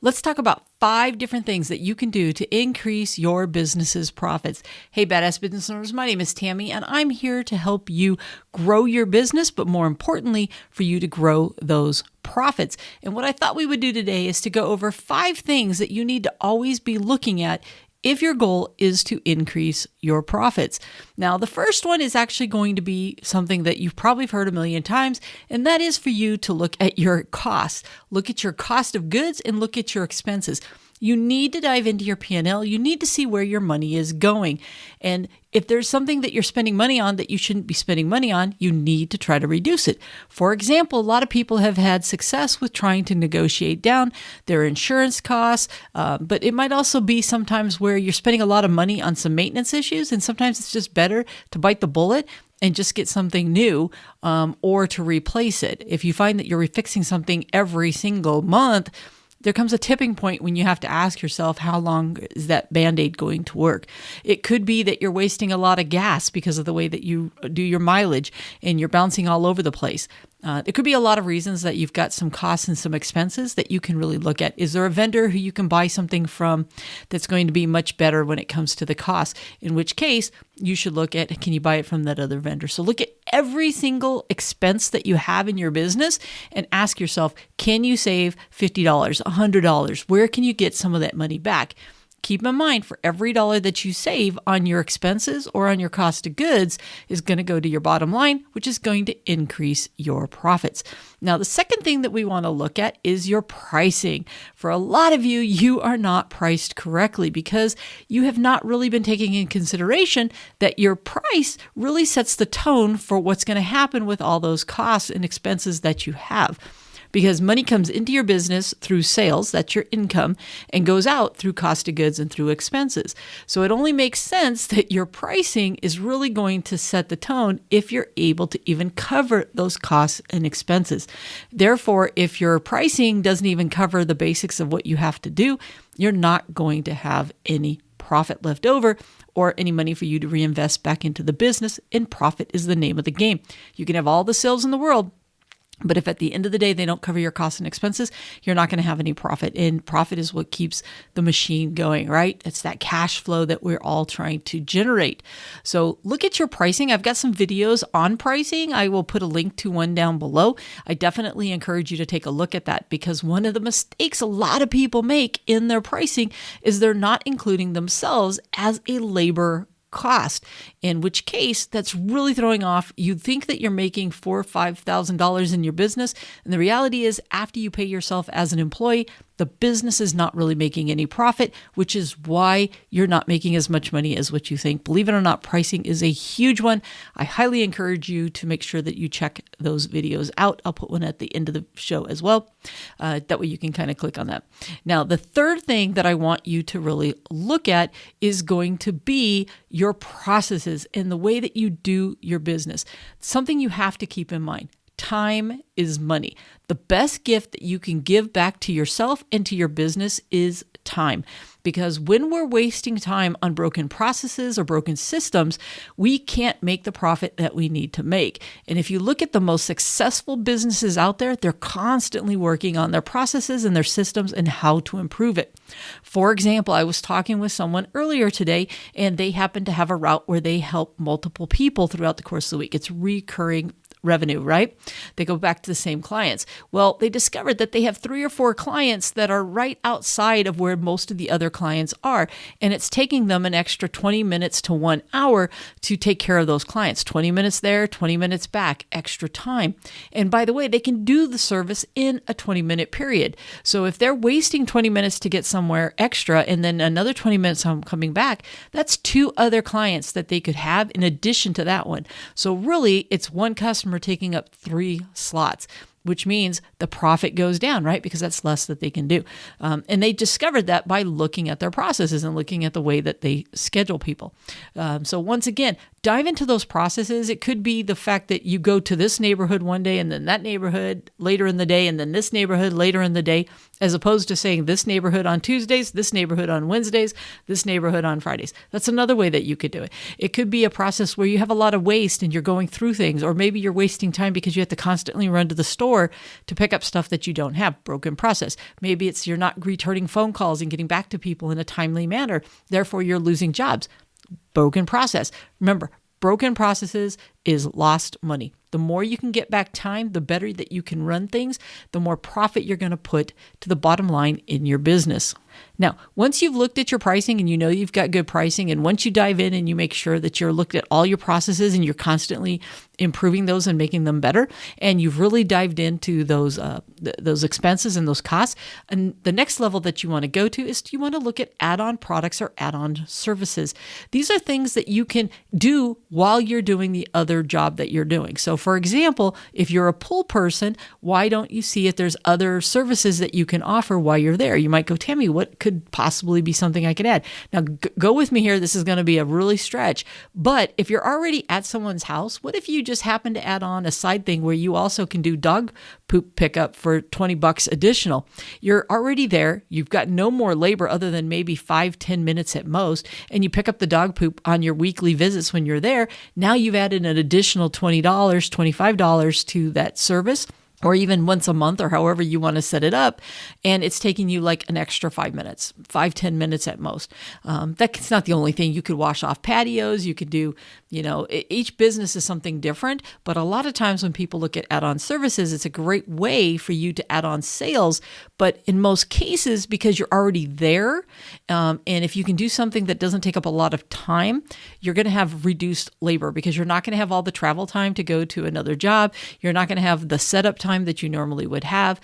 Let's talk about 5 different things that you can do to increase your business's profits. Hey, Badass Business Owners, my name is Tammy, and I'm here to help you grow your business, but more importantly, for you to grow those profits. And what I thought we would do today is to go over 5 things that you need to always be looking at if your goal is to increase your profits. Now, the first one is actually going to be something that you've probably heard a million times, and that is for you to look at your costs. Look at your cost of goods and look at your expenses. You need to dive into your P&L. You need to see where your money is going. And if there's something that you're spending money on that you shouldn't be spending money on, you need to try to reduce it. For example, a lot of people have had success with trying to negotiate down their insurance costs, but it might also be sometimes where you're spending a lot of money on some maintenance issues, and sometimes it's just better to bite the bullet and just get something new or to replace it. If you find that you're refixing something every single month, there comes a tipping point when you have to ask yourself, how long is that Band-Aid going to work? It could be that you're wasting a lot of gas because of the way that you do your mileage and you're bouncing all over the place. There could be a lot of reasons that you've got some costs and some expenses that you can really look at. Is there a vendor who you can buy something from that's going to be much better when it comes to the cost? In which case, you should look at, can you buy it from that other vendor? So look at every single expense that you have in your business and ask yourself, can you save $50, $100? Where can you get some of that money back? Keep in mind, for every dollar that you save on your expenses or on your cost of goods is going to go to your bottom line, which is going to increase your profits. Now, the second thing that we want to look at is your pricing. For a lot of you, you are not priced correctly because you have not really been taking in consideration that your price really sets the tone for what's going to happen with all those costs and expenses that you have. Because money comes into your business through sales, that's your income, and goes out through cost of goods and through expenses. So it only makes sense that your pricing is really going to set the tone if you're able to even cover those costs and expenses. Therefore, if your pricing doesn't even cover the basics of what you have to do, you're not going to have any profit left over or any money for you to reinvest back into the business, and profit is the name of the game. You can have all the sales in the world, but if at the end of the day, they don't cover your costs and expenses, you're not going to have any profit. And profit is what keeps the machine going, right? It's that cash flow that we're all trying to generate. So look at your pricing. I've got some videos on pricing. I will put a link to one down below. I definitely encourage you to take a look at that, because one of the mistakes a lot of people make in their pricing is they're not including themselves as a labor cost, in which case that's really throwing off. You think that you're making $4,000 or $5,000 in your business, and the reality is, after you pay yourself as an employee, the business is not really making any profit, which is why you're not making as much money as what you think. Believe it or not, pricing is a huge one. I highly encourage you to make sure that you check those videos out. I'll put one at the end of the show as well. That way you can kind of click on that. Now, the third thing that I want you to really look at is going to be your processes and the way that you do your business. Something you have to keep in mind. Time is money. The best gift that you can give back to yourself and to your business is time. Because when we're wasting time on broken processes or broken systems, we can't make the profit that we need to make. And if you look at the most successful businesses out there, they're constantly working on their processes and their systems and how to improve it. For example, I was talking with someone earlier today, and they happen to have a route where they help multiple people throughout the course of the week. It's recurring revenue, right? They go back to the same clients. Well, they discovered that they have 3 or 4 clients that are right outside of where most of the other clients are. And it's taking them an extra 20 minutes to 1 hour to take care of those clients. 20 minutes there, 20 minutes back, extra time. And by the way, they can do the service in a 20-minute period. So if they're wasting 20 minutes to get somewhere extra and then another 20 minutes coming back, that's 2 other clients that they could have in addition to that one. So really, it's one customer taking up 3 slots, which means the profit goes down, right? Because that's less that they can do. And they discovered that by looking at their processes and looking at the way that they schedule people. So once again, dive into those processes. It could be the fact that you go to this neighborhood one day and then that neighborhood later in the day and then this neighborhood later in the day, as opposed to saying this neighborhood on Tuesdays, this neighborhood on Wednesdays, this neighborhood on Fridays. That's another way that you could do it. It could be a process where you have a lot of waste and you're going through things, or maybe you're wasting time because you have to constantly run to the store to pick up stuff that you don't have. Broken process. Maybe it's you're not returning phone calls and getting back to people in a timely manner. Therefore, you're losing jobs. Broken process. Remember, broken processes is lost money. The more you can get back time, the better that you can run things, the more profit you're going to put to the bottom line in your business. Now, once you've looked at your pricing and you know you've got good pricing, and once you dive in and you make sure that you're looked at all your processes and you're constantly improving those and making them better, and you've really dived into those expenses and those costs, and the next level that you want to go to is you want to look at add-on products or add-on services. These are things that you can do while you're doing the other job that you're doing. So for example, if you're a pool person, why don't you see if there's other services that you can offer while you're there? You might go, Tammy, what could possibly be something I could add? Now, go with me here. This is going to be a really stretch. But if you're already at someone's house, what if you just happen to add on a side thing where you also can do dog poop pickup for $20 additional? You're already there. You've got no more labor other than maybe 5-10 minutes at most, and you pick up the dog poop on your weekly visits when you're there. Now you've added an additional $20, $25 to that service, or even once a month, or however you want to set it up. And it's taking you like an extra 5 minutes, 5-10 minutes at most. That's not the only thing. You could wash off patios. You could do, each business is something different. But a lot of times when people look at add-on services, it's a great way for you to add on sales. But in most cases, because you're already there, and if you can do something that doesn't take up a lot of time, you're going to have reduced labor because you're not going to have all the travel time to go to another job. You're not going to have the setup time that you normally would have.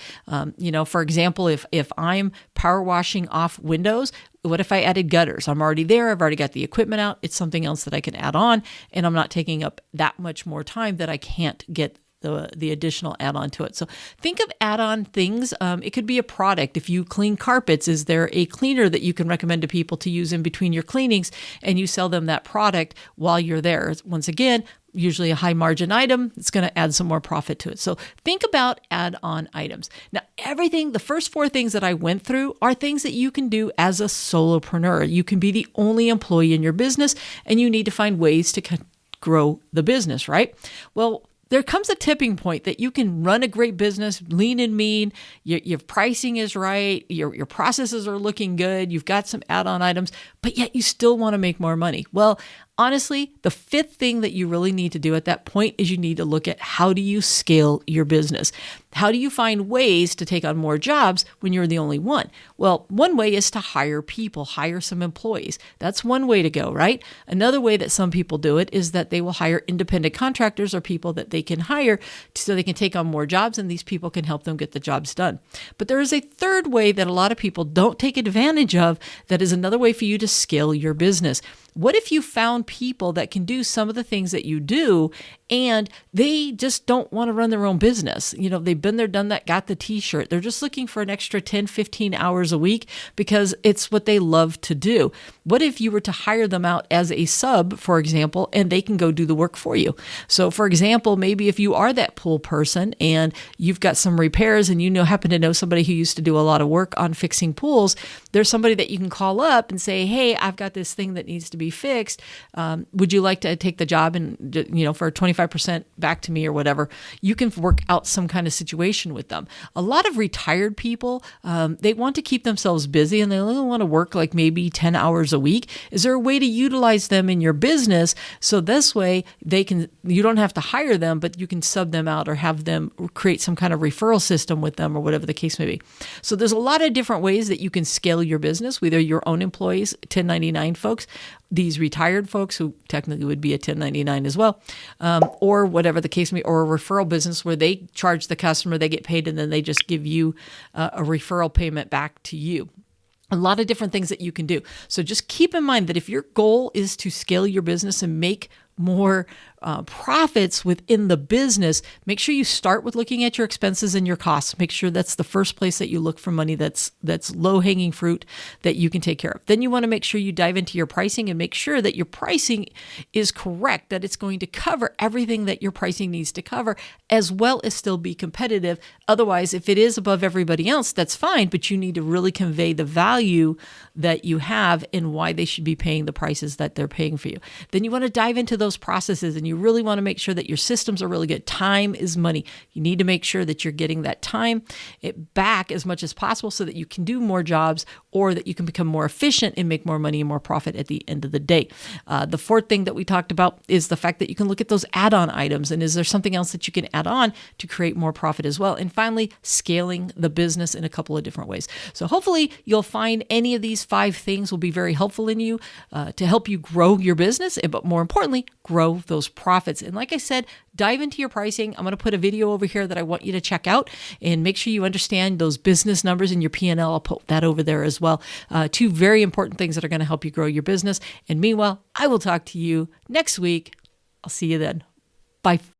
For example, if I'm power washing off windows, what if I added gutters? I'm already there. I've already got the equipment out. It's something else that I can add on, and I'm not taking up that much more time that I can't get the additional add-on to it. So think of add-on things. It could be a product. If you clean carpets, is there a cleaner that you can recommend to people to use in between your cleanings, and you sell them that product while you're there? Once again, usually a high margin item. It's going to add some more profit to it. So think about add-on items. Now, the first 4 things that I went through are things that you can do as a solopreneur. You can be the only employee in your business, and you need to find ways to grow the business, right? Well, there comes a tipping point that you can run a great business, lean and mean, your pricing is right, your processes are looking good, you've got some add-on items, but yet you still want to make more money. Well, honestly, the 5th thing that you really need to do at that point is you need to look at how do you scale your business? How do you find ways to take on more jobs when you're the only one? Well, one way is to hire people, hire some employees. That's one way to go, right? Another way that some people do it is that they will hire independent contractors or people that they can hire so they can take on more jobs, and these people can help them get the jobs done. But there is a 3rd way that a lot of people don't take advantage of that is another way for you to scale your business. What if you found people that can do some of the things that you do and they just don't want to run their own business? They've been there, done that, got the t-shirt. They're just looking for an extra 10, 15 hours a week because it's what they love to do. What if you were to hire them out as a sub, for example, and they can go do the work for you? So for example, maybe if you are that pool person and you've got some repairs and happen to know somebody who used to do a lot of work on fixing pools, there's somebody that you can call up and say, hey, I've got this thing that needs to be fixed. Would you like to take the job and, for 25% back to me or whatever? You can work out some kind of situation with them. A lot of retired people, they want to keep themselves busy and they only want to work like maybe 10 hours a week. Is there a way to utilize them in your business so this way you don't have to hire them, but you can sub them out or have them create some kind of referral system with them or whatever the case may be. So there's a lot of different ways that you can scale your business, whether your own employees, 1099 folks, these retired folks who technically would be a 1099 as well, or whatever the case may be, or a referral business where they charge the customer, they get paid, and then they just give you a referral payment back to you. A lot of different things that you can do. So just keep in mind that if your goal is to scale your business and make more profits within the business, make sure you start with looking at your expenses and your costs. Make sure that's the first place that you look for money that's low-hanging fruit that you can take care of. Then you want to make sure you dive into your pricing and make sure that your pricing is correct, that it's going to cover everything that your pricing needs to cover, as well as still be competitive. Otherwise, if it is above everybody else, that's fine, but you need to really convey the value that you have and why they should be paying the prices that they're paying for you. Then you want to dive into those processes, and you really want to make sure that your systems are really good. Time is money. You need to make sure that you're getting that time back as much as possible so that you can do more jobs or that you can become more efficient and make more money and more profit at the end of the day. The fourth thing that we talked about is the fact that you can look at those add-on items, and is there something else that you can add on to create more profit as well? And finally, scaling the business in a couple of different ways. So hopefully you'll find any of these 5 things will be very helpful in you to help you grow your business, but more importantly, grow those profits. And like I said, dive into your pricing. I'm going to put a video over here that I want you to check out, and make sure you understand those business numbers in your P&L. I'll put that over there as well. 2 very important things that are going to help you grow your business. And meanwhile, I will talk to you next week. I'll see you then. Bye.